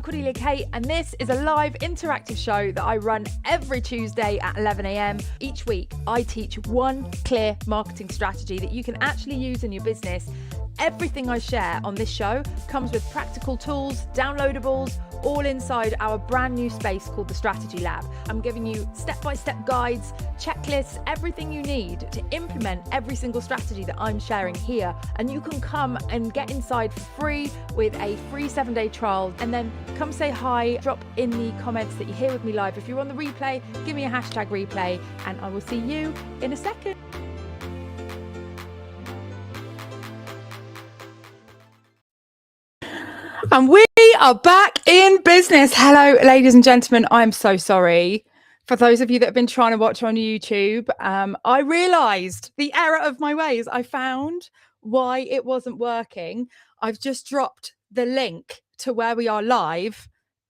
Cordelia Kate, and this is a live interactive show that I run every Tuesday at 11 a.m. Each week, I teach one clear marketing strategy that you can actually use in your business. Everything I share on this show comes with practical tools, downloadables, all inside our brand new space called the Strategy Lab. I'm giving you step-by-step guides, checklists, everything you need to implement every single strategy that I'm sharing here. And you can come and get inside for free with a free 7-day trial, and then come say hi, drop in the comments that you're here with me live. If you're on the replay, give me a hashtag replay, and I will see you in a second. And we are back in business. Hello, ladies and gentlemen. I'm so sorry for those of you that have been trying to watch on YouTube. I realized the error of my ways. I found why it wasn't working. I've just dropped the link to where we are live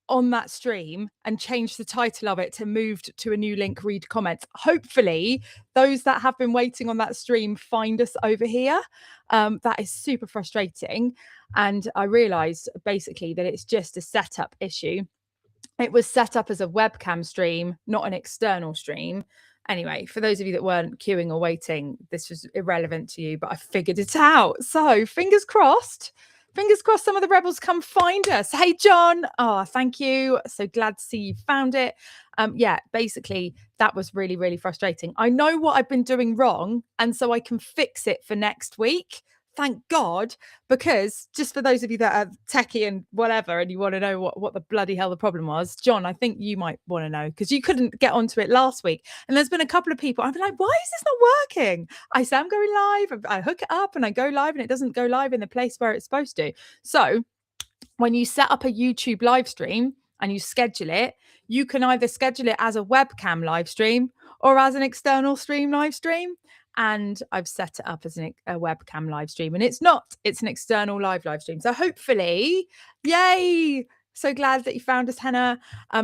on that stream and changed the title of it to moved to a new link, read comments. Hopefully those that have been waiting on that stream find us over here. That is super frustrating. And I realized basically that it's just a setup issue. It was set up as a webcam stream, not an external stream. Anyway, for those of you that weren't queuing or waiting, this was irrelevant to you, but I figured it out. So fingers crossed some of the rebels come find us. Hey, John. Oh, thank you. So glad to see you found it. Yeah, basically that was really, really frustrating. I know what I've been doing wrong, and so I can fix it for next week. Thank God, because just for those of you that are techie and whatever, and you want to know what the bloody hell the problem was, John, I think you might want to know, because you couldn't get onto it last week. And there's been a couple of people, I've been like, why is this not working? I say I'm going live, I hook it up and I go live, and it doesn't go live in the place where it's supposed to. So when you set up a YouTube live stream and you schedule it, you can either schedule it as a webcam live stream or as an external stream live stream. And I've set it up as a webcam live stream, and it's an external live stream. So hopefully, yay. So glad that you found us, Hannah.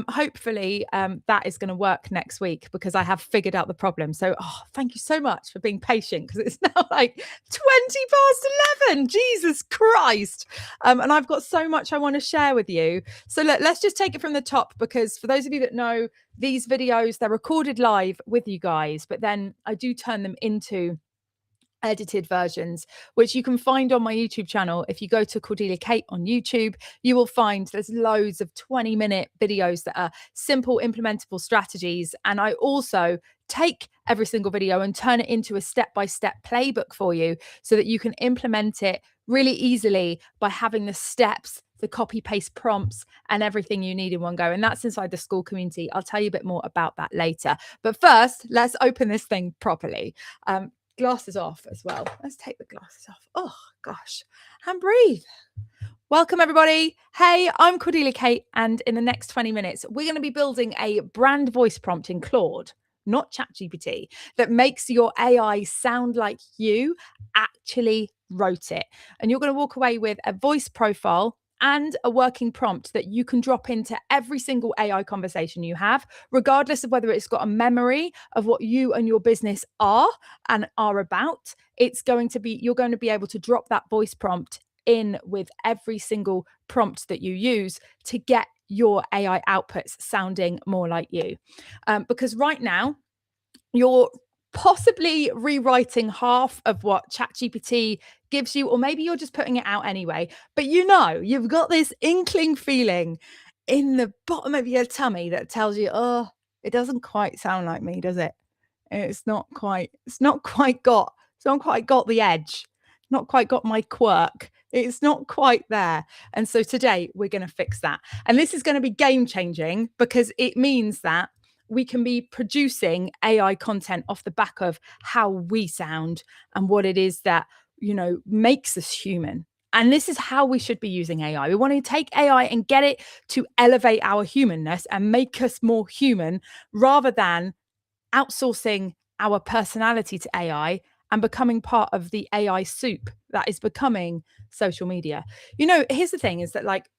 Hopefully that is going to work next week, because I have figured out the problem. So thank you so much for being patient, because it's now like 11:20. Jesus Christ. And I've got so much I want to share with you. So let's just take it from the top, because for those of you that know, these videos, they're recorded live with you guys, but then I do turn them into edited versions, which you can find on my YouTube channel. If you go to Cordelia Kate on YouTube, you will find there's loads of 20-minute videos that are simple implementable strategies. And I also take every single video and turn it into a step-by-step playbook for you, so that you can implement it really easily by having the steps, the copy paste prompts, and everything you need in one go. And that's inside the school community. I'll tell you a bit more about that later. But first, let's open this thing properly. Glasses off as well. Let's take the glasses off. Oh gosh, and breathe. Welcome everybody. Hey, I'm Cordelia Kate, and in the next 20 minutes, we're going to be building a brand voice prompt in Claude, not ChatGPT, that makes your AI sound like you actually wrote it. And you're going to walk away with a voice profile and a working prompt that you can drop into every single AI conversation you have, regardless of whether it's got a memory of what you and your business are and are about. You're going to be able to drop that voice prompt in with every single prompt that you use to get your AI outputs sounding more like you. Because right now, you're possibly rewriting half of what ChatGPT gives you, or maybe you're just putting it out anyway. But you've got this inkling feeling in the bottom of your tummy that tells you, oh, it doesn't quite sound like me, does it? It's not quite got the edge, not quite got my quirk. It's not quite there. And so today we're going to fix that. And this is going to be game changing, because it means that we can be producing AI content off the back of how we sound and what it is that, makes us human. And this is how we should be using AI. We want to take AI and get it to elevate our humanness and make us more human, rather than outsourcing our personality to AI and becoming part of the AI soup that is becoming social media. Here's the thing, is that like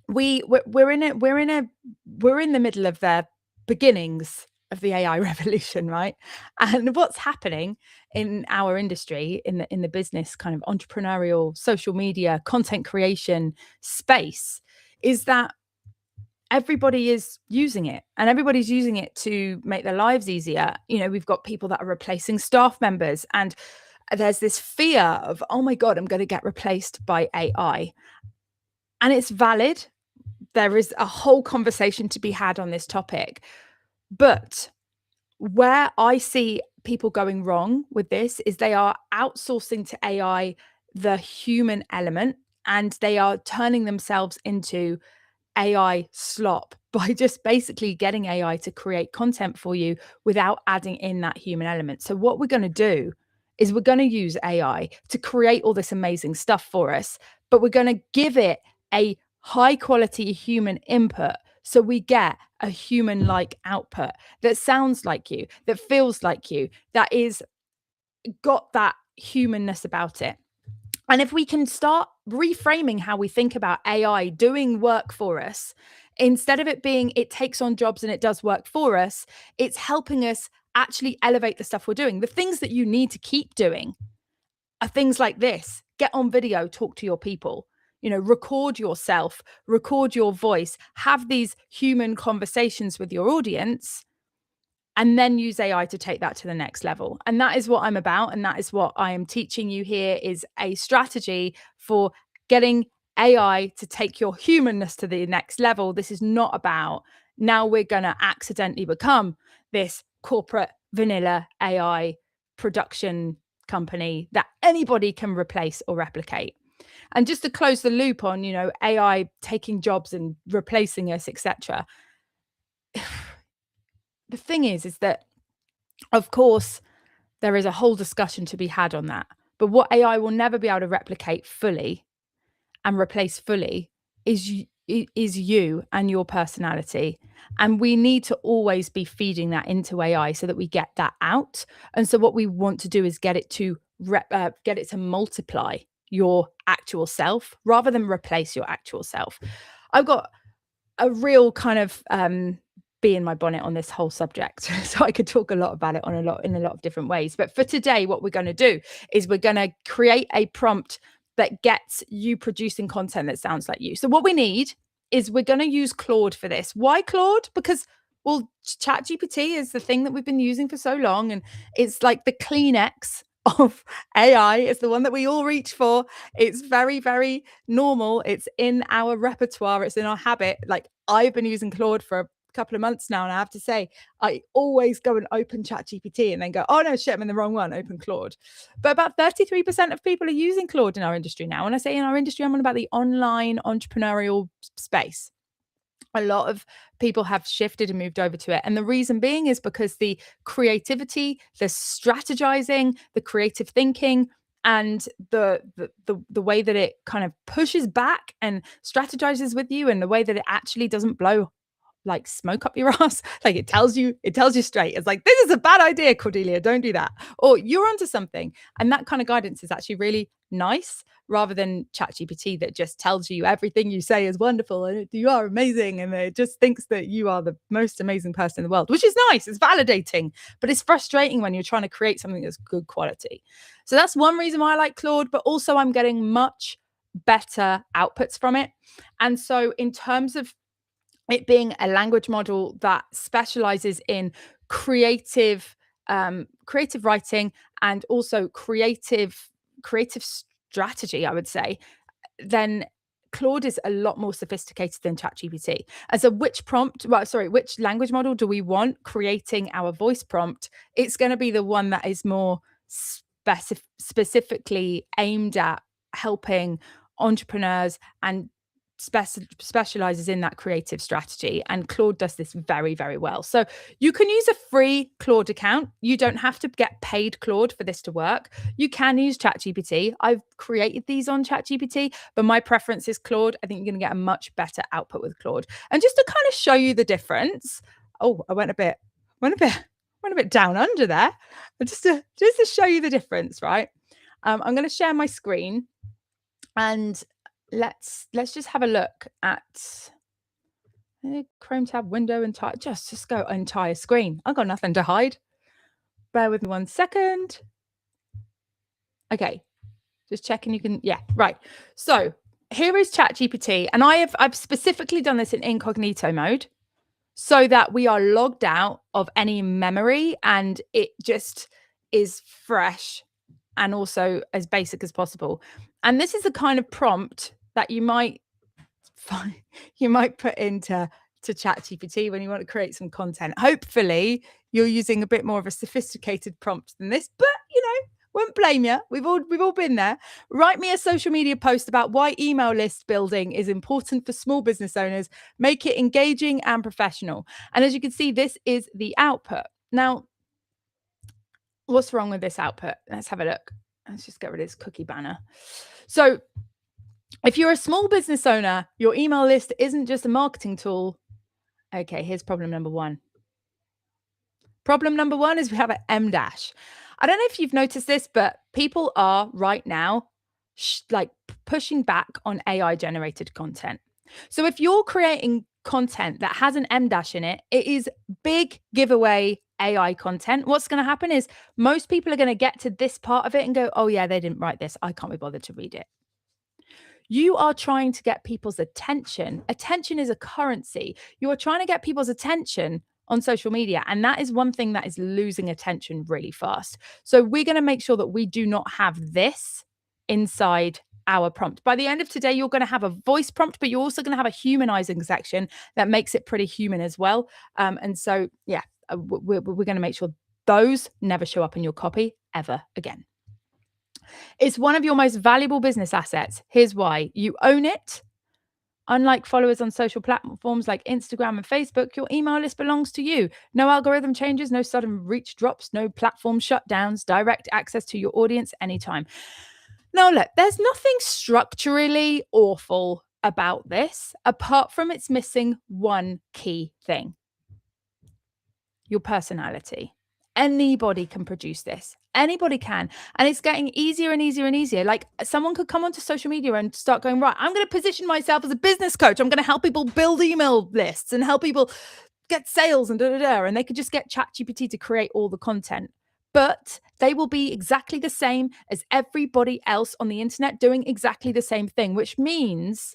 we're in the middle of the beginnings of the AI revolution, right? And what's happening in our industry, in the business kind of entrepreneurial social media content creation space, is that everybody is using it, and everybody's using it to make their lives easier. We've got people that are replacing staff members, and there's this fear of, oh my God, I'm going to get replaced by AI. And it's valid. There is a whole conversation to be had on this topic. But where I see people going wrong with this is they are outsourcing to AI the human element, and they are turning themselves into AI slop by just basically getting AI to create content for you without adding in that human element. So what we're going to do is we're going to use AI to create all this amazing stuff for us, but we're going to give it a high quality human input so we get a human like output that sounds like you, that feels like you, that is got that humanness about it. And if we can start reframing how we think about AI doing work for us, instead of it being it takes on jobs and it does work for us, it's helping us actually elevate the stuff we're doing. The things that you need to keep doing are things like this: get on video, talk to your people, record yourself, record your voice, have these human conversations with your audience, and then use AI to take that to the next level. And that is what I'm about. And that is what I am teaching you here, is a strategy for getting AI to take your humanness to the next level. This is not about now we're going to accidentally become this corporate vanilla AI production company that anybody can replace or replicate. And just to close the loop on, AI taking jobs and replacing us, etc. The thing is that, of course, there is a whole discussion to be had on that. But what AI will never be able to replicate fully and replace fully is you and your personality. And we need to always be feeding that into AI so that we get that out. And so what we want to do is get it to multiply your actual self rather than replace your actual self. I've got a real kind of bee in my bonnet on this whole subject, so I could talk a lot about it in a lot of different ways. But for today, what we're going to do is we're going to create a prompt that gets you producing content that sounds like you. So what we need is we're going to use Claude for this. Why Claude? Because, well, ChatGPT is the thing that we've been using for so long, and it's like the Kleenex of AI. It's the one that we all reach for. It's very, very normal. It's in our repertoire. It's in our habit. Like, I've been using Claude for a couple of months now, and I have to say, I always go and open ChatGPT and then go, oh no, shit, I'm in the wrong one, open Claude. But about 33% of people are using Claude in our industry now. When I say in our industry, I'm on about the online entrepreneurial space. A lot of people have shifted and moved over to it. And the reason being is because the creativity, the strategizing, the creative thinking, and the way that it kind of pushes back and strategizes with you, and the way that it actually doesn't blow like smoke up your ass. Like, it tells you straight. It's like, this is a bad idea, Cordelia, don't do that. Or you're onto something. And that kind of guidance is actually really nice, rather than ChatGPT that just tells you everything you say is wonderful and you are amazing, and it just thinks that you are the most amazing person in the world, which is nice. It's validating, but it's frustrating when you're trying to create something that's good quality. So that's one reason why I like Claude, but also I'm getting much better outputs from it. And so in terms of it being a language model that specializes in creative writing and also creative strategy, I would say, then Claude is a lot more sophisticated than ChatGPT. And so which language model do we want creating our voice prompt? It's going to be the one that is more specifically aimed at helping entrepreneurs and specializes in that creative strategy. And Claude does this very, very well. So you can use a free Claude account. You don't have to get paid Claude for this to work. You can use ChatGPT. I've created these on ChatGPT, but my preference is Claude. I think you're going to get a much better output with Claude. And just to kind of show you the difference. Oh, I went a bit down under there. But just to show you the difference, right? I'm going to share my screen, and let's just have a look at Chrome tab, window, entire, just go entire screen. I've got nothing to hide. Bear with me 1 second. Okay, just checking you can, yeah, right. So here is ChatGPT, and I've specifically done this in incognito mode so that we are logged out of any memory and it just is fresh and also as basic as possible. And this is the kind of prompt that you might put into ChatGPT when you want to create some content. Hopefully, you're using a bit more of a sophisticated prompt than this, but won't blame you. We've all been there. Write me a social media post about why email list building is important for small business owners. Make it engaging and professional. And as you can see, this is the output. Now, what's wrong with this output? Let's have a look. Let's just get rid of this cookie banner. So if you're a small business owner, your email list isn't just a marketing tool. Okay, here's problem number one. Problem number one is we have an M dash. I don't know if you've noticed this, but people are right now like pushing back on AI generated content. So if you're creating content that has an M dash in it, it is big giveaway AI content. What's going to happen is most people are going to get to this part of it and go, oh yeah, they didn't write this. I can't be bothered to read it. You are trying to get people's attention. Attention is a currency. You are trying to get people's attention on social media. And that is one thing that is losing attention really fast. So we're going to make sure that we do not have this inside our prompt. By the end of today, you're going to have a voice prompt, but you're also going to have a humanizing section that makes it pretty human as well. And so, yeah, we're going to make sure those never show up in your copy ever again. It's one of your most valuable business assets. Here's why. You own it. Unlike followers on social platforms like Instagram and Facebook, your email list belongs to you. No algorithm changes, no sudden reach drops, no platform shutdowns, direct access to your audience anytime. Now, look, there's nothing structurally awful about this, apart from it's missing one key thing: your personality. Anybody can produce this. Anybody can. And it's getting easier and easier and easier. Like someone could come onto social media and start going, right, I'm going to position myself as a business coach. I'm going to help people build email lists and help people get sales and and they could just get ChatGPT to create all the content. But they will be exactly the same as everybody else on the internet doing exactly the same thing, which means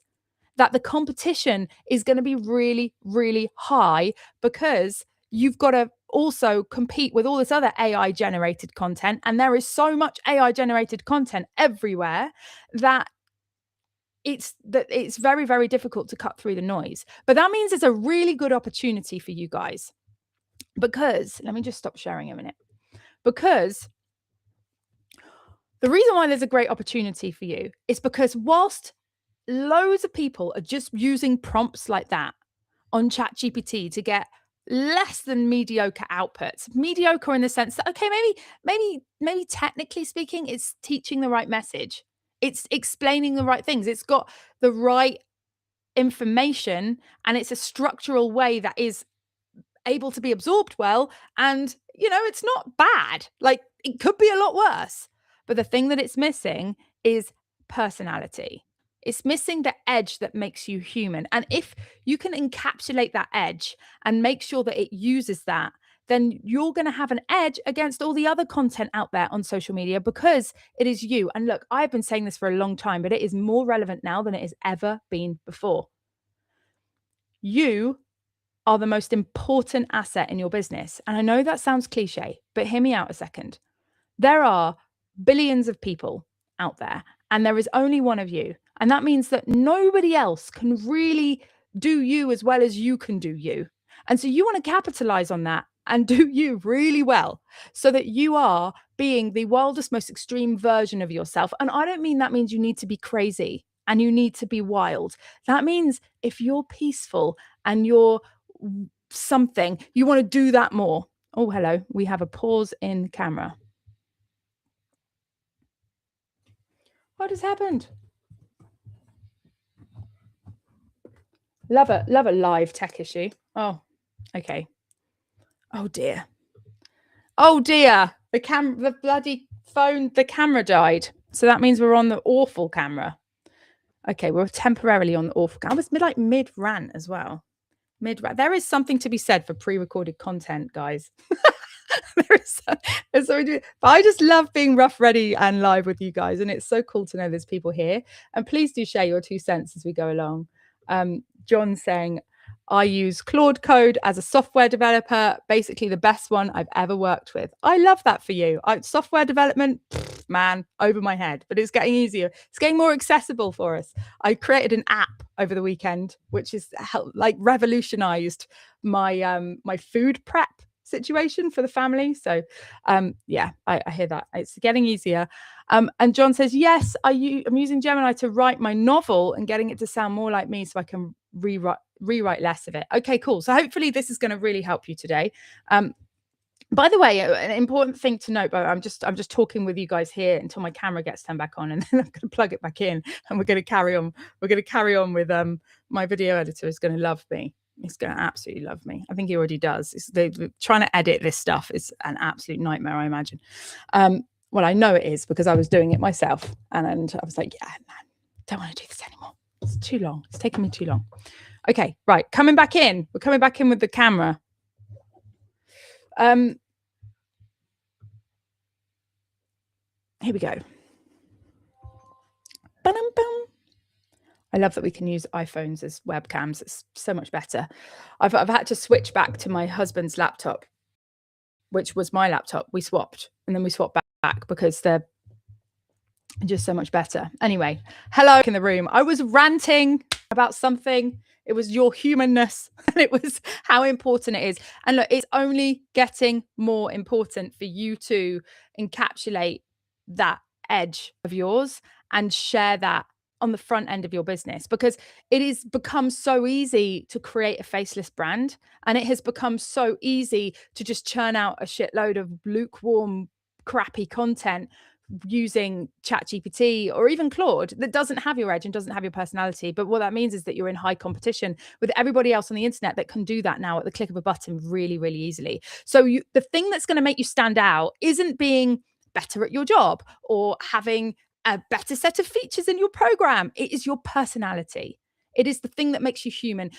that the competition is going to be really, really high because you've got to also compete with all this other AI generated content. And there is so much AI generated content everywhere that it's very, very difficult to cut through the noise. But that means it's a really good opportunity for you guys, because let me just stop sharing a minute. Because the reason why there's a great opportunity for you is because whilst loads of people are just using prompts like that on ChatGPT to get less than mediocre outputs. Mediocre in the sense that, okay, maybe technically speaking, it's teaching the right message. It's explaining the right things. It's got the right information, and it's a structural way that is able to be absorbed well. And, it's not bad. Like, it could be a lot worse. But the thing that it's missing is personality. It's missing the edge that makes you human. And if you can encapsulate that edge and make sure that it uses that, then you're going to have an edge against all the other content out there on social media, because it is you. And look, I've been saying this for a long time, but it is more relevant now than it has ever been before. You are the most important asset in your business. And I know that sounds cliche, but hear me out a second. There are billions of people out there, and there is only one of you. And that means that nobody else can really do you as well as you can do you. And so you want to capitalize on that and do you really well, so that you are being the wildest, most extreme version of yourself. And I don't mean that means you need to be crazy and you need to be wild. That means if you're peaceful and you're something, you want to do that more. Oh, hello. We have a pause in camera. What has happened? Love a live tech issue. Oh, okay. Oh dear. Oh dear. The bloody phone, the camera died. So that means we're on the awful camera. Okay, we're temporarily on the awful camera. I was like mid-rant as well. Mid-rant. There is something to be said for pre-recorded content, guys. there's so many, but I just love being rough, ready, and live with you guys, and it's so cool to know there's people here. And please do share your 2 cents as we go along. John's saying, I use Claude Code as a software developer, basically the best one I've ever worked with. I love that for you. Software development, man, over my head, but it's getting easier. It's getting more accessible for us. I created an app over the weekend, which is like revolutionized my food prep situation for the family. So yeah, I hear that. It's getting easier. And John says, yes, I'm using Gemini to write my novel and getting it to sound more like me so I can rewrite less of it. Okay, cool. So hopefully this is going to really help you today. By the way, an important thing to note, but I'm just talking with you guys here until my camera gets turned back on, and then I'm going to plug it back in, and we're going to carry on. We're going to carry on with my video editor is going to love me. He's going to absolutely love me. I think he already does. Trying to edit this stuff is an absolute nightmare, I imagine. Well, I know it is because I was doing it myself, and I was like, yeah, man, don't want to do this anymore. It's too long. It's taking me too long. Okay, right, coming back in. We're coming back in with the camera. Here we go. Ba-dum-bum. I love that we can use iPhones as webcams. It's so much better. I've had to switch back to my husband's laptop, which was my laptop. We swapped, and then we swapped back because they're just so much better. Anyway, hello in the room. I was ranting about something. It was your humanness, and it was how important it is. And look, it's only getting more important for you to encapsulate that edge of yours and share that on the front end of your business, because it has become so easy to create a faceless brand, and it has become so easy to just churn out a shitload of lukewarm, crappy content using ChatGPT or even Claude that doesn't have your edge and doesn't have your personality. But what that means is that you're in high competition with everybody else on the internet that can do that now at the click of a button really, really easily. So the thing that's going to make you stand out isn't being better at your job or having a better set of features in your program. It is your personality. It is the thing that makes you human.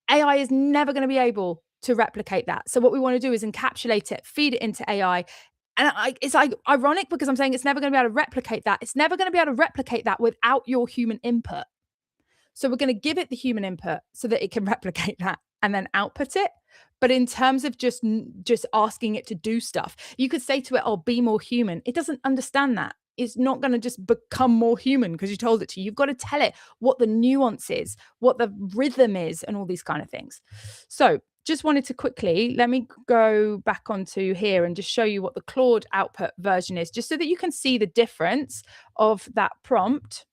AI is never going to be able to replicate that. So what we want to do is encapsulate it, feed it into AI. And it's like ironic because I'm saying it's never going to be able to replicate that. It's never going to be able to replicate that without your human input. So we're going to give it the human input so that it can replicate that and then output it. But in terms of just asking it to do stuff, you could say to it, oh, be more human. It doesn't understand that. It's not going to just become more human because you told it to. You've got to tell it what the nuance is, what the rhythm is, and all these kind of things. So just wanted to quickly, let me go back onto here and just show you what the Claude output version is, just so that you can see the difference of that prompt.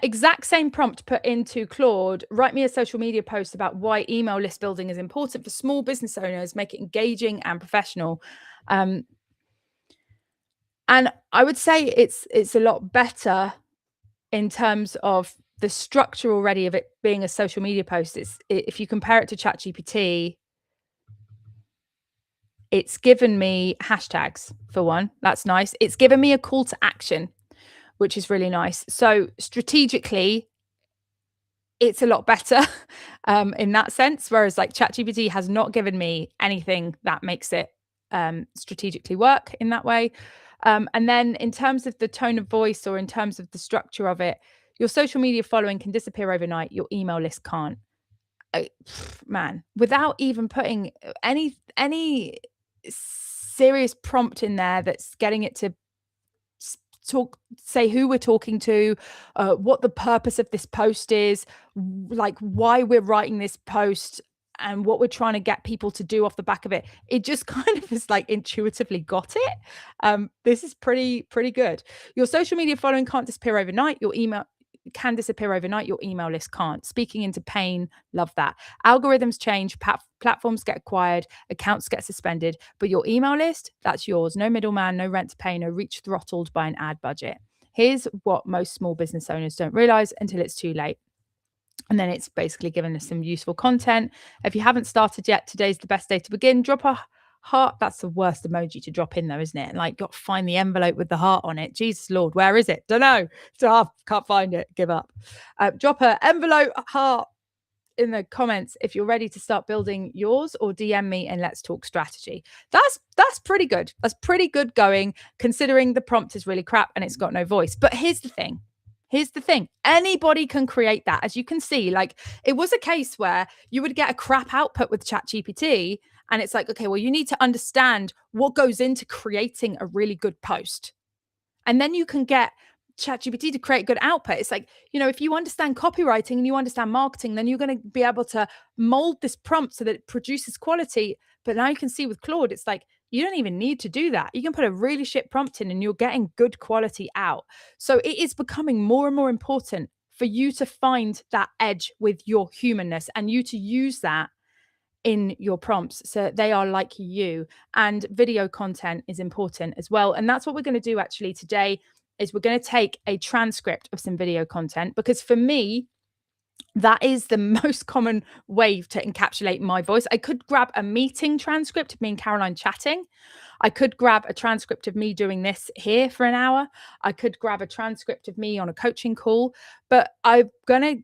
Exact same prompt put into Claude. Write me a social media post about why email list building is important for small business owners. Make it engaging and professional. And I would say it's a lot better in terms of the structure already of it being a social media post. If you compare it to ChatGPT, it's given me hashtags for one. That's nice. It's given me a call to action, which is really nice. So strategically, it's a lot better in that sense. Whereas like ChatGPT has not given me anything that makes it strategically work in that way. And then in terms of the tone of voice or in terms of the structure of it, your social media following can disappear overnight. Your email list can't. Man, without even putting any serious prompt in there that's getting it to say who we're talking to, what the purpose of this post is, like why we're writing this post and what we're trying to get people to do off the back of it. It just kind of is like intuitively got it. This is pretty good. Your social media following can't disappear overnight. Your email can disappear overnight. Your email list can't. Speaking into pain, love that. Algorithms change, platforms get acquired, accounts get suspended, but your email list, that's yours. No middleman, no rent to pay, no reach throttled by an ad budget. Here's what most small business owners don't realize until it's too late. And then it's basically given us some useful content. If you haven't started yet, today's the best day to begin. Drop a heart. That's the worst emoji to drop in though, isn't it? Like, got to find the envelope with the heart on it. Jesus Lord, where is it? Don't know. So I can't find it. Give up. Drop a envelope heart in the comments if you're ready to start building yours, or DM me and let's talk strategy. That's pretty good. That's pretty good going, considering the prompt is really crap and it's got no voice. But here's the thing. Anybody can create that. As you can see, like, it was a case where you would get a crap output with ChatGPT, and it's like, okay, well, you need to understand what goes into creating a really good post. And then you can get ChatGPT to create good output. It's like, if you understand copywriting and you understand marketing, then you're going to be able to mold this prompt so that it produces quality. But now you can see with Claude, it's like, you don't even need to do that. You can put a really shit prompt in and you're getting good quality out. So it is becoming more and more important for you to find that edge with your humanness, and you to use that in your prompts so they are like you. And video content is important as well. And that's what we're going to do actually today, is we're going to take a transcript of some video content, because for me, that is the most common way to encapsulate my voice. I could grab a meeting transcript of me and Caroline chatting. I could grab a transcript of me doing this here for an hour. I could grab a transcript of me on a coaching call. But I'm going to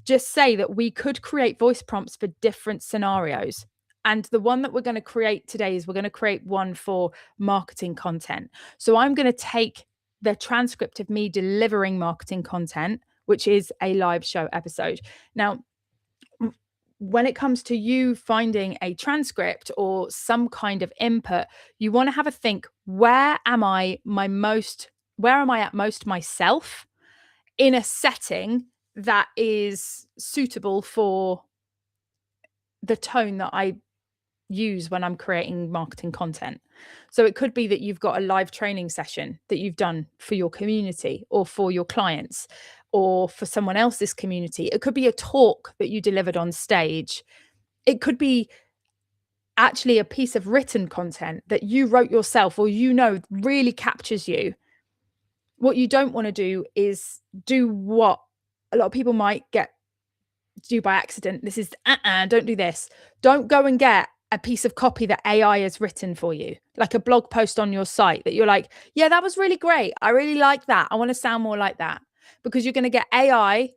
just say that we could create voice prompts for different scenarios. And the one that we're going to create today is we're going to create one for marketing content. So I'm going to take the transcript of me delivering marketing content, which is a live show episode. Now, when it comes to you finding a transcript or some kind of input, you want to have a think, where am I at most myself in a setting that is suitable for the tone that I use when I'm creating marketing content. So it could be that you've got a live training session that you've done for your community or for your clients or for someone else's community. It could be a talk that you delivered on stage. It could be actually a piece of written content that you wrote yourself, or really captures you. What you don't want to do is do what a lot of people might do by accident. This is don't do this. Don't go and get a piece of copy that AI has written for you, like a blog post on your site that you're like, yeah, that was really great. I really like that. I want to sound more like that. Because you're going to get AI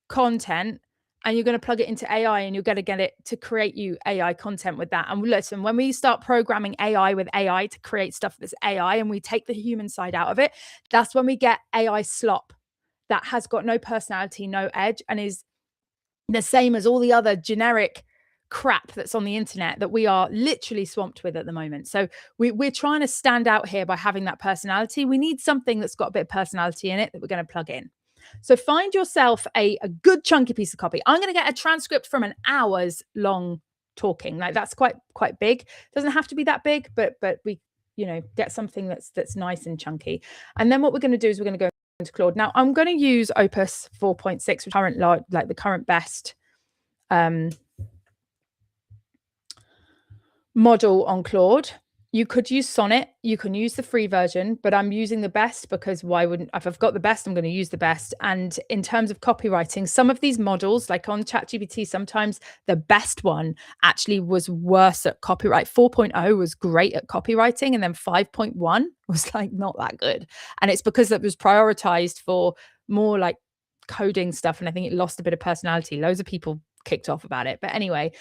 content and you're going to plug it into AI and you're going to get it to create you AI content with that. And listen, when we start programming AI with AI to create stuff that's AI and we take the human side out of it, that's when we get AI slop that has got no personality, no edge, and is the same as all the other generic crap that's on the internet that we are literally swamped with at the moment. So we're trying to stand out here by having that personality. We need something that's got a bit of personality in it that we're going to plug in. So find yourself a good chunky piece of copy. I'm going to get a transcript from an hour's long talking. Like, that's quite big. Doesn't have to be that big, but we, get something that's nice and chunky. And then what we're going to do is we're going to go into Claude. Now I'm going to use Opus 4.6, which the current best model on Claude. You could use Sonnet, you can use the free version, but I'm using the best because why wouldn't, if I've got the best, I'm going to use the best. And in terms of copywriting, some of these models, like on ChatGPT, sometimes the best one actually was worse at copyright. 4.0 was great at copywriting, and then 5.1 was like not that good. And it's because it was prioritized for more like coding stuff. And I think it lost a bit of personality. Loads of people kicked off about it. But anyway,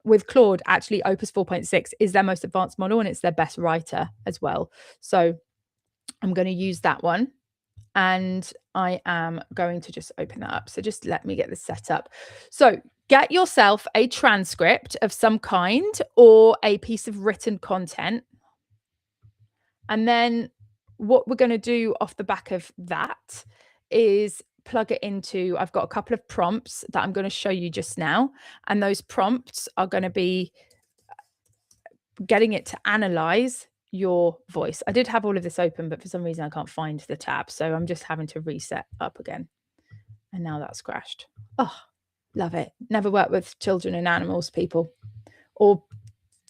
with Claude, actually Opus 4.6 is their most advanced model and it's their best writer as well. So I'm going to use that one, and I am going to just open that up. So just let me get this set up. So get yourself a transcript of some kind or a piece of written content. And then what we're going to do off the back of that is plug it into, I've got a couple of prompts that I'm going to show you just now. And those prompts are going to be getting it to analyze your voice. I did have all of this open, but for some reason I can't find the tab. So I'm just having to reset up again. And now that's crashed. Oh, love it. Never worked with children and animals, people, or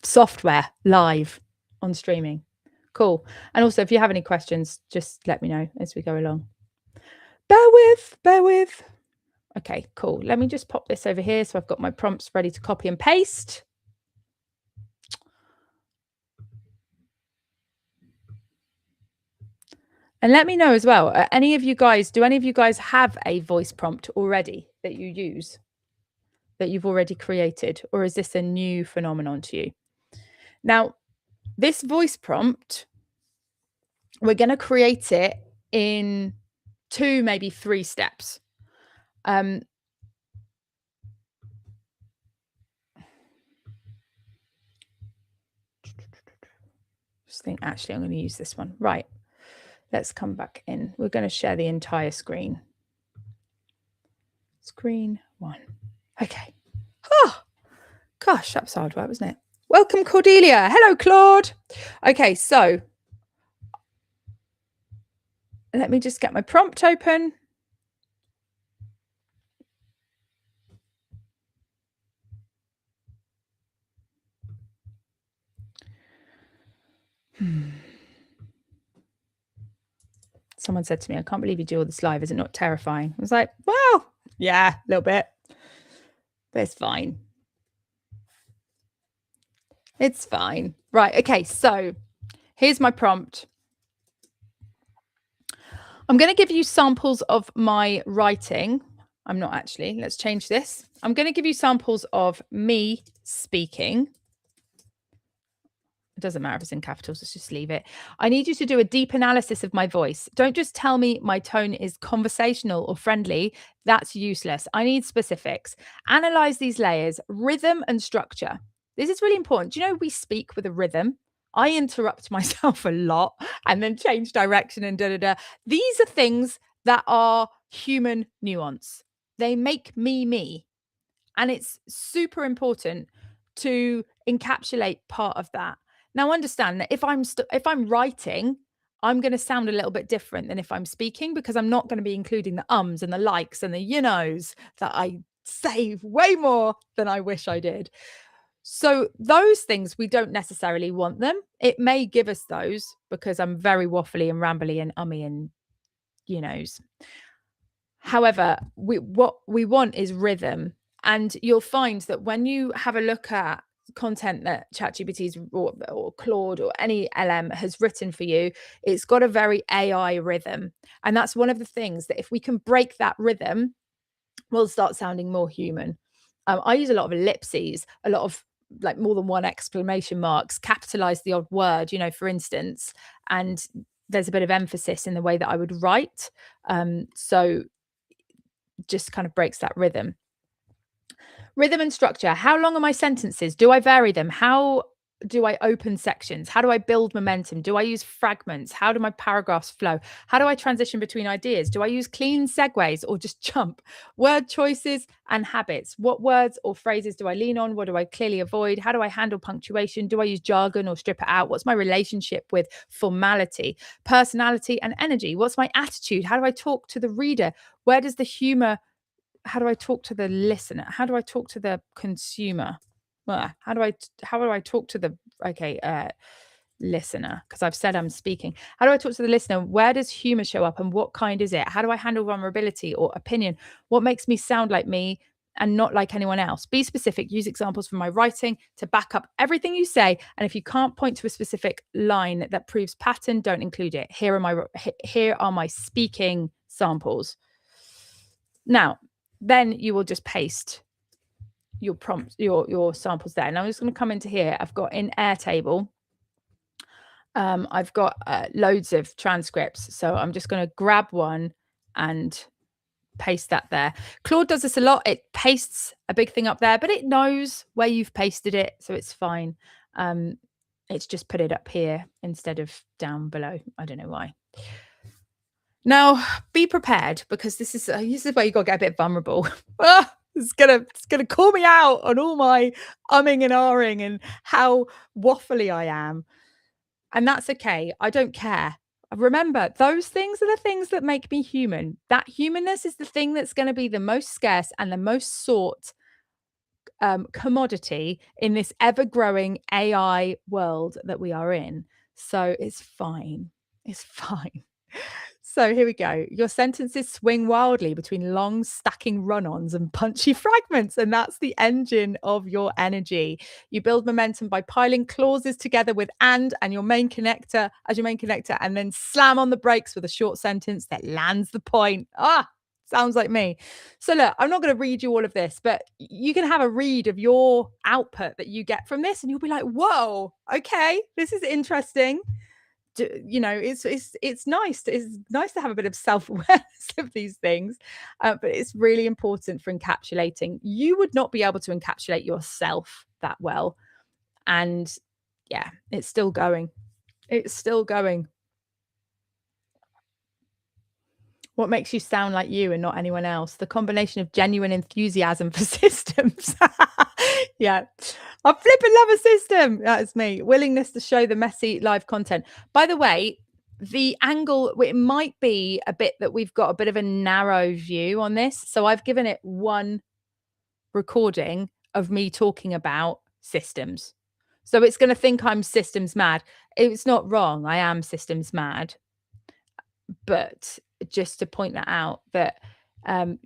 software live on streaming. Cool. And also, if you have any questions, just let me know as we go along. Bear with. Okay, cool. Let me just pop this over here. So I've got my prompts ready to copy and paste. And let me know as well, do any of you guys have a voice prompt already that you use? that you've already created, or is this a new phenomenon to you? Now, this voice prompt, we're going to create it in 2, maybe 3 steps. Just think, actually, I'm going to use this one. Right. Let's come back in. We're going to share the entire screen. Screen 1. Okay. Oh, gosh, that was hard work, wasn't it? Welcome, Cordelia. Hello, Claude. Okay, so let me just get my prompt open. Someone said to me, I can't believe you do all this live. Is it not terrifying? I was like, well, yeah, a little bit. But it's fine. It's fine. Right. Okay. So here's my prompt. I'm going to give you samples of my writing. I'm not actually. Let's change this. I'm going to give you samples of me speaking. It doesn't matter if it's in capitals, let's just leave it. I need you to do a deep analysis of my voice. Don't just tell me my tone is conversational or friendly. That's useless. I need specifics. Analyze these layers, rhythm and structure. This is really important. Do you know we speak with a rhythm? I interrupt myself a lot and then change direction and da-da-da. These are things that are human nuance. They make me me. And it's super important to encapsulate part of that. Now, understand that if I'm writing, I'm going to sound a little bit different than if I'm speaking, because I'm not going to be including the ums and the likes and the you knows that I say way more than I wish I did. So those things, we don't necessarily want them. It may give us those because I'm very waffly and rambly and ummy and you knows. However, what we want is rhythm. And you'll find that when you have a look at content that ChatGPT's or Claude or any LM has written for you, it's got a very AI rhythm. And that's one of the things that if we can break that rhythm, we'll start sounding more human. I use a lot of ellipses, a lot of like more than one exclamation marks, capitalize the odd word, for instance, and there's a bit of emphasis in the way that I would write. So just kind of breaks that rhythm. Rhythm and structure. How long are my sentences? Do I vary them? How do I open sections? How do I build momentum? Do I use fragments? How do my paragraphs flow? How do I transition between ideas? Do I use clean segues or just jump? Word choices and habits. What words or phrases do I lean on? What do I clearly avoid? How do I handle punctuation? Do I use jargon or strip it out? What's my relationship with formality, personality, and energy? What's my attitude? How do I talk to the reader? Where does the humor? How do I talk to the listener? How do I talk to the consumer? How do I talk to the listener? Because I've said I'm speaking. How do I talk to the listener? Where does humor show up and what kind is it? How do I handle vulnerability or opinion? What makes me sound like me and not like anyone else? Be specific. Use examples from my writing to back up everything you say. And if you can't point to a specific line that proves pattern, don't include it. Here are my speaking samples. Now, then you will just paste your prompts, your samples there. And I'm just going to come into here. I've got in Airtable, I've got loads of transcripts. So I'm just going to grab one and paste that there. Claude does this a lot. It pastes a big thing up there, but it knows where you've pasted it. So it's fine. It's just put it up here instead of down below. I don't know why. Now, be prepared, because this is where you got to get a bit vulnerable. It's gonna call me out on all my umming and ahhing and how waffly I am. And that's okay. I don't care. Remember, those things are the things that make me human. That humanness is the thing that's going to be the most scarce and the most sought commodity in this ever-growing AI world that we are in. So it's fine. It's fine. So here we go. Your sentences swing wildly between long stacking run-ons and punchy fragments, and that's the engine of your energy. You build momentum by piling clauses together with and your main connector as your main connector, and then slam on the brakes with a short sentence that lands the point. Sounds like me. So look, I'm not going to read you all of this, but you can have a read of your output that you get from this, and you'll be like, "Whoa, okay, this is interesting." You know, it's nice. It's nice to have a bit of self awareness of these things, but it's really important for encapsulating. You would not be able to encapsulate yourself that well, and yeah, it's still going. It's still going. What makes you sound like you and not anyone else? The combination of genuine enthusiasm for systems. Yeah. I flipping love a system. That is me. Willingness to show the messy live content. By the way, the angle, it might be a bit that we've got a bit of a narrow view on this. So I've given it one recording of me talking about systems. So it's going to think I'm systems mad. It's not wrong. I am systems mad. But just to point that out, that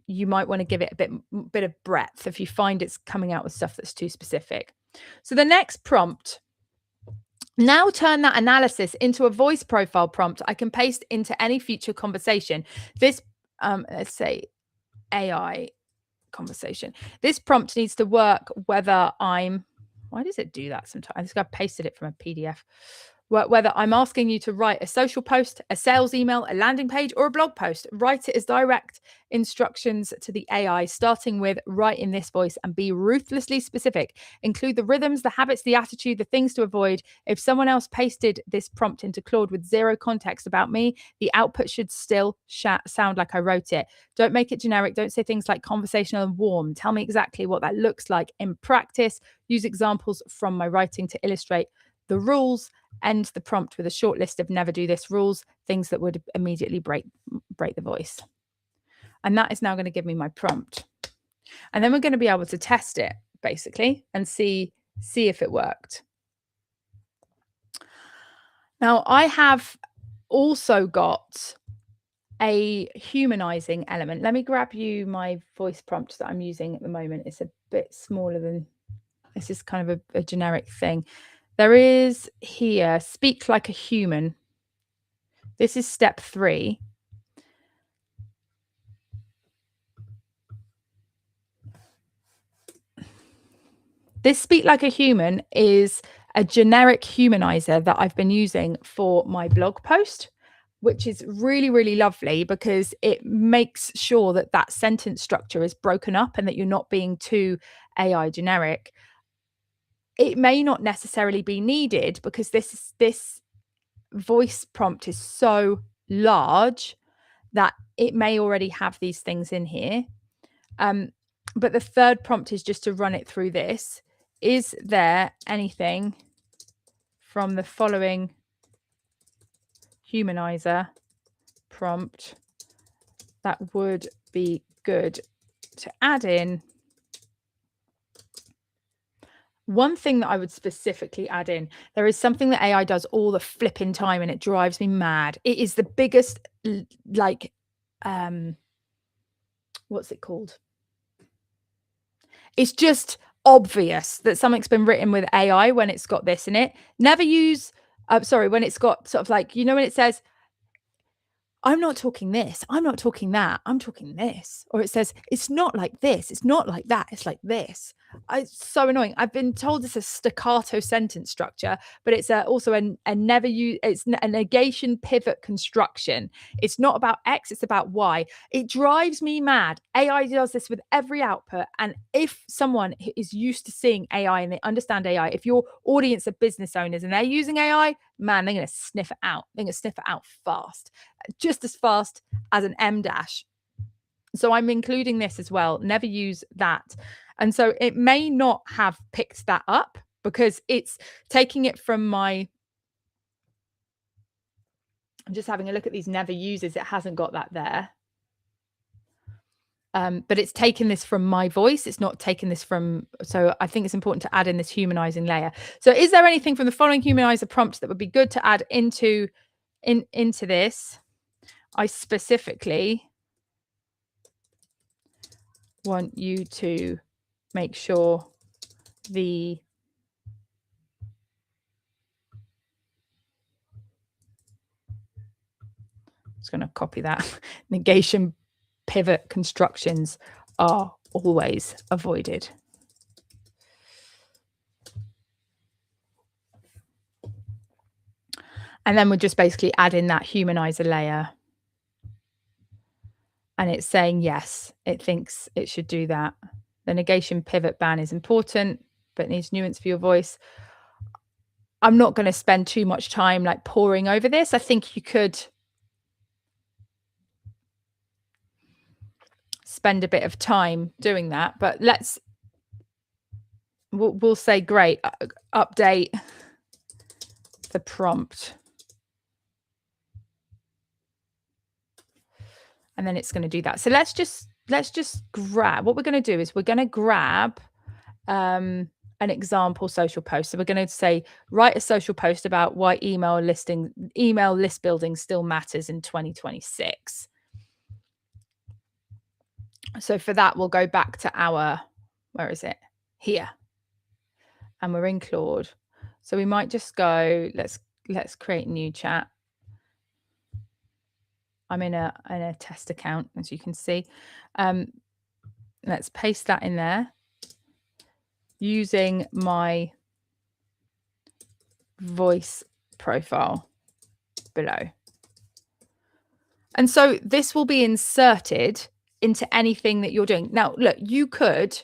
you might want to give it a bit of breadth if you find it's coming out with stuff that's too specific. So the next prompt, now turn that analysis into a voice profile prompt I can paste into any future conversation. This, let's say AI conversation. This prompt needs to work whether I'm, why does it do that sometimes? I think I've pasted it from a PDF. Whether I'm asking you to write a social post, a sales email, a landing page, or a blog post, write it as direct instructions to the AI, starting with write in this voice and be ruthlessly specific. Include the rhythms, the habits, the attitude, the things to avoid. If someone else pasted this prompt into Claude with zero context about me, the output should still sound like I wrote it. Don't make it generic. Don't say things like conversational and warm. Tell me exactly what that looks like in practice. Use examples from my writing to illustrate the rules. End the prompt with a short list of never do this rules, things that would immediately break the voice. And that is now going to give me my prompt. And then we're going to be able to test it basically and see if it worked. Now I have also got a humanizing element. Let me grab you my voice prompt that I'm using at the moment. It's a bit smaller than, this is kind of a generic thing. There is here, speak like a human. This is step 3. This speak like a human is a generic humanizer that I've been using for my blog post, which is really, really lovely because it makes sure that that sentence structure is broken up and that you're not being too AI generic. It may not necessarily be needed because this voice prompt is so large that it may already have these things in here. But the third prompt is just to run it through this. Is there anything from the following humanizer prompt that would be good to add in? One thing that I would specifically add in, there is something that AI does all the flipping time and it drives me mad. It is the biggest, like, what's it called? It's just obvious that something's been written with AI when it's got this in it. Never use, when it's got sort of like, you know, when it says, I'm not talking this, I'm not talking that, I'm talking this. Or it says, it's not like this, it's not like that, it's like this. It's so annoying. I've been told it's a staccato sentence structure, but it's also a never use, it's a negation pivot construction. It's not about X, it's about Y. It drives me mad. AI does this with every output. And if someone is used to seeing AI and they understand AI, if your audience are business owners and they're using AI, man, they're going to sniff it out. They're going to sniff it out fast, just as fast as an M dash. So I'm including this as well. Never use that. And so it may not have picked that up because it's taking it from my, I'm just having a look at these never uses. It hasn't got that there. But it's taken this from my voice. It's not taken this from, so I think it's important to add in this humanizing layer. So is there anything from the following humanizer prompts that would be good to add into this? I specifically want you to make sure the I'm just going to copy that negation pivot constructions are always avoided. And then we're just basically adding that humanizer layer. And it's saying, yes, it thinks it should do that. The negation pivot ban is important, but needs nuance for your voice. I'm not going to spend too much time like poring over this. I think you could spend a bit of time doing that, but we'll say, great, update the prompt. And then it's going to do that. So let's just grab, what we're going to do is we're going to grab an example social post. So we're going to say, write a social post about why email list building still matters in 2026. So for that, we'll go back to our, where is it? Here. And we're in Claude. So we might just go, let's create a new chat. I'm in a test account, as you can see. Let's paste that in there using my voice profile below. And so this will be inserted into anything that you're doing. Now, look, you could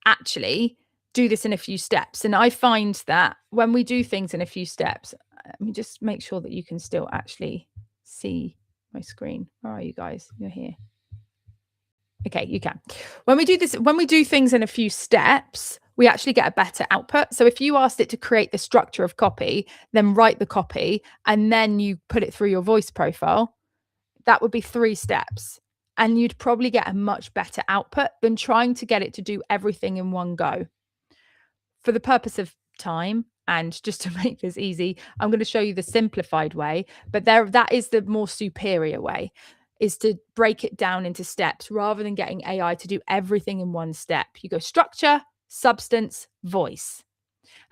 actually do this in a few steps. And I find that when we do things in a few steps, let me just make sure that you can still actually see my screen. Where are you guys? You're here. Okay, you can. When we do things in a few steps, we actually get a better output. So if you asked it to create the structure of copy, then write the copy, and then you put it through your voice profile, that would be 3 steps. And you'd probably get a much better output than trying to get it to do everything in one go. For the purpose of time, and just to make this easy, I'm going to show you the simplified way, but that is the more superior way, is to break it down into steps rather than getting AI to do everything in one step. You go structure, substance, voice.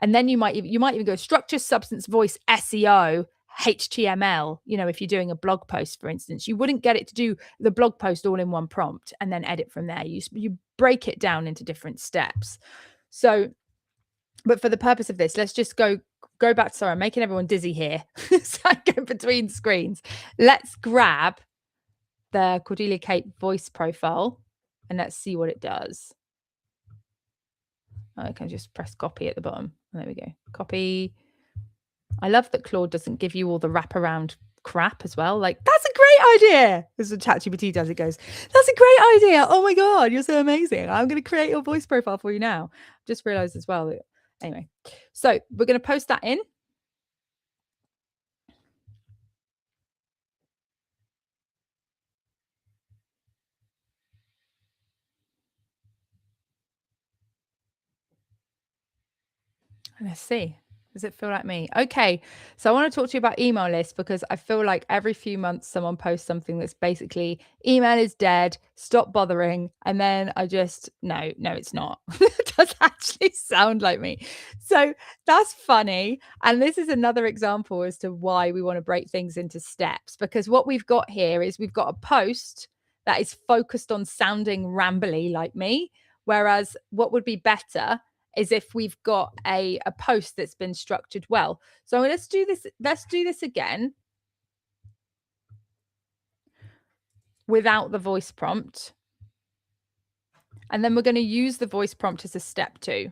And then you might even go structure, substance, voice, SEO, HTML. If you're doing a blog post, for instance, you wouldn't get it to do the blog post all in one prompt and then edit from there. You break it down into different steps. So, but for the purpose of this, let's just go back. Sorry, I'm making everyone dizzy here. So I go between screens. Let's grab the Cordelia Kate voice profile and let's see what it does. I can just press copy at the bottom. There we go. Copy. I love that Claude doesn't give you all the wraparound crap as well. Like, that's a great idea. This is what ChatGPT does. It goes, that's a great idea. Oh my God, you're so amazing. I'm going to create your voice profile for you now. Just realized as well. Anyway, so we're going to post that in. Let's see. Does it feel like me? Okay. So I want to talk to you about email lists because I feel like every few months someone posts something that's basically email is dead, stop bothering. And then I just, no, it's not. It does actually sound like me. So that's funny. And this is another example as to why we want to break things into steps, because what we've got here is we've got a post that is focused on sounding rambly like me. Whereas what would be better is if we've got a post that's been structured well. So let's do this again without the voice prompt. And then we're going to use the voice prompt as a step 2.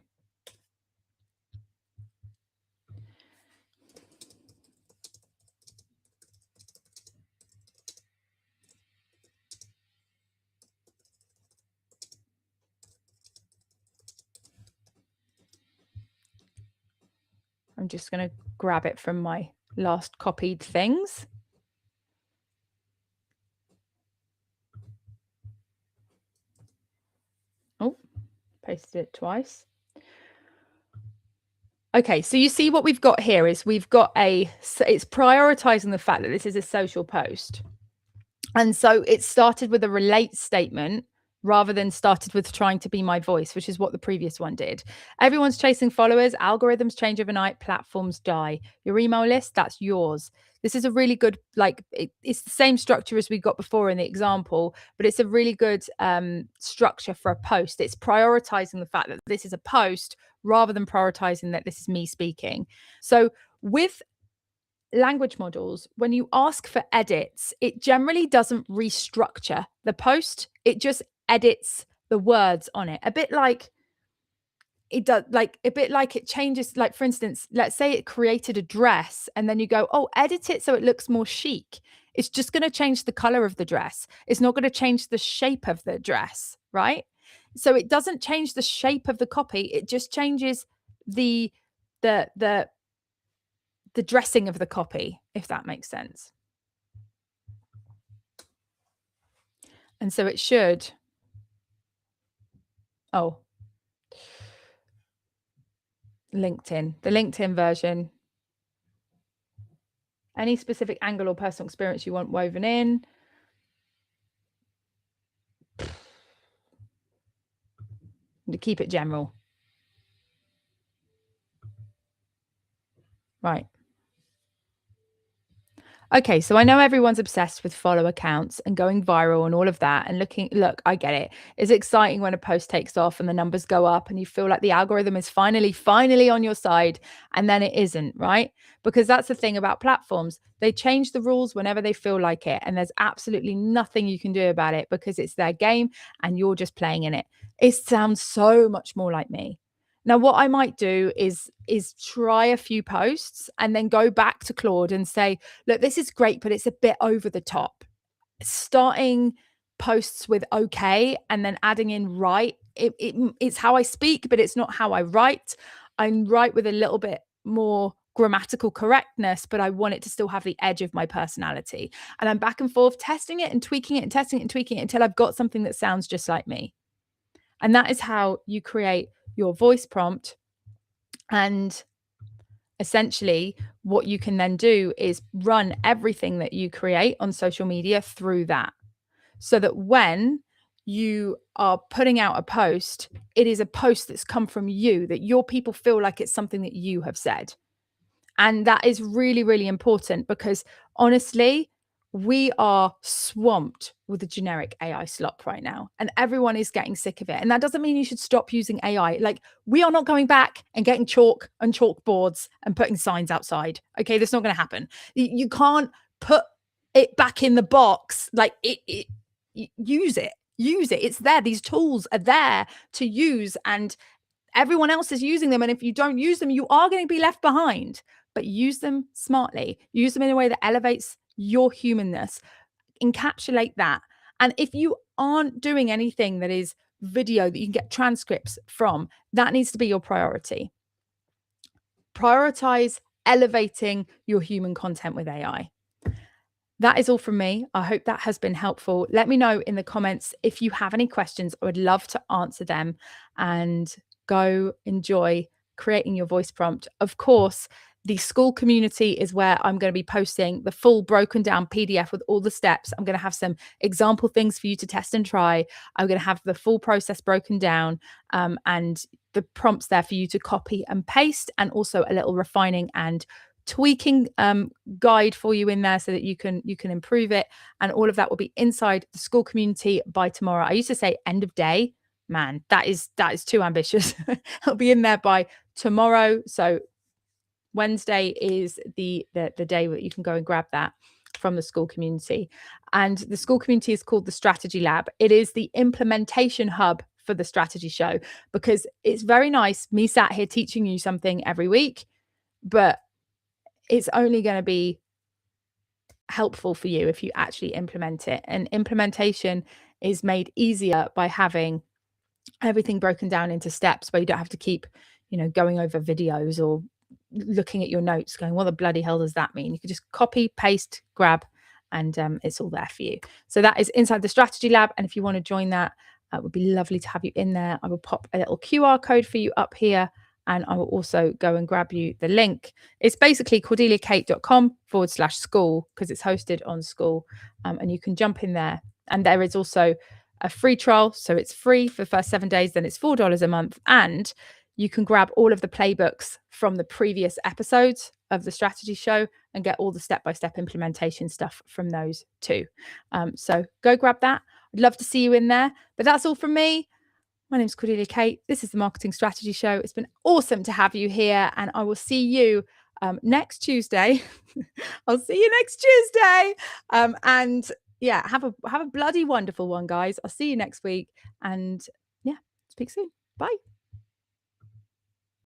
I'm just going to grab it from my last copied things. Oh, pasted it twice. Okay, so you see what we've got here is we've got it's prioritizing the fact that this is a social post. And so it started with a relate statement rather than started with trying to be my voice, which is what the previous one did. Everyone's chasing followers, algorithms change overnight, platforms die. Your email list, that's yours. This is a really good, it's the same structure as we got before in the example, but it's a really good structure for a post. It's prioritizing the fact that this is a post rather than prioritizing that this is me speaking. So with language models, when you ask for edits, it generally doesn't restructure the post. It just edits the words on it. A bit like it changes, like, for instance, let's say it created a dress and then you go, oh, edit it so it looks more chic. It's just going to change the color of the dress. It's not going to change the shape of the dress, right? So it doesn't change the shape of the copy. It just changes the the the the dressing of the copy, if that makes sense. And so it should, oh, LinkedIn, the LinkedIn version. Any specific angle or personal experience you want woven in. To keep it general. Right. Okay, so I know everyone's obsessed with follow accounts and going viral and all of that. And look, I get it. It's exciting when a post takes off and the numbers go up and you feel like the algorithm is finally on your side. And then it isn't, right? Because that's the thing about platforms. They change the rules whenever they feel like it. And there's absolutely nothing you can do about it because it's their game and you're just playing in it. It sounds so much more like me. Now, what I might do is try a few posts and then go back to Claude and say, look, this is great, but it's a bit over the top. Starting posts with okay and then adding in right. It's how I speak, but it's not how I write. I write with a little bit more grammatical correctness, but I want it to still have the edge of my personality. And I'm back and forth testing it and tweaking it and testing it and tweaking it until I've got something that sounds just like me. And that is how you create your voice prompt. And essentially, what you can then do is run everything that you create on social media through that. So that when you are putting out a post, it is a post that's come from you, that your people feel like it's something that you have said. And that is really, really important because honestly, we are swamped with the generic AI slop right now, and everyone is getting sick of it. And that doesn't mean you should stop using AI. Like, we are not going back and getting chalk and chalkboards and putting signs outside. Okay, that's not going to happen. You can't put it back in the box. Like, use it. Use it. It's there. These tools are there to use, and everyone else is using them. And if you don't use them, you are going to be left behind. But use them smartly. Use them in a way that elevates your humanness. Encapsulate that. And if you aren't doing anything that is video that you can get transcripts from, that needs to be your priority. Prioritize elevating your human content with AI. That is all from me. I hope that has been helpful. Let me know in the comments if you have any questions. I would love to answer them, and go enjoy creating your voice prompt. Of course, the school community is where I'm going to be posting the full broken down PDF with all the steps. I'm going to have some example things for you to test and try. I'm going to have the full process broken down, and the prompts there for you to copy and paste, and also a little refining and tweaking guide for you in there so that you can improve it. And all of that will be inside the school community by tomorrow. I used to say end of day. Man, that is too ambitious. It'll be in there by tomorrow. So Wednesday is the day that you can go and grab that from the school community. And the school community is called the Strategy Lab. It is the implementation hub for the strategy show, because it's very nice me sat here teaching you something every week, but it's only going to be helpful for you if you actually implement it. And implementation is made easier by having everything broken down into steps where you don't have to keep, going over videos or looking at your notes going, what the bloody hell does that mean? You can just copy, paste, grab, and it's all there for you. So that is inside the Strategy Lab. And if you want to join that, it would be lovely to have you in there. I will pop a little QR code for you up here, and I will also go and grab you the link. It's basically cordeliakate.com/school, because it's hosted on school, and you can jump in there. And there is also a free trial. So it's free for the first 7 days, then it's $4 a month. And you can grab all of the playbooks from the previous episodes of the strategy show and get all the step-by-step implementation stuff from those too. So go grab that. I'd love to see you in there. But that's all from me. My name's Cordelia Kate. This is the Marketing Strategy Show. It's been awesome to have you here, and I will see you next Tuesday. I'll see you next Tuesday. And yeah, have a bloody wonderful one, guys. I'll see you next week, and yeah, speak soon. Bye.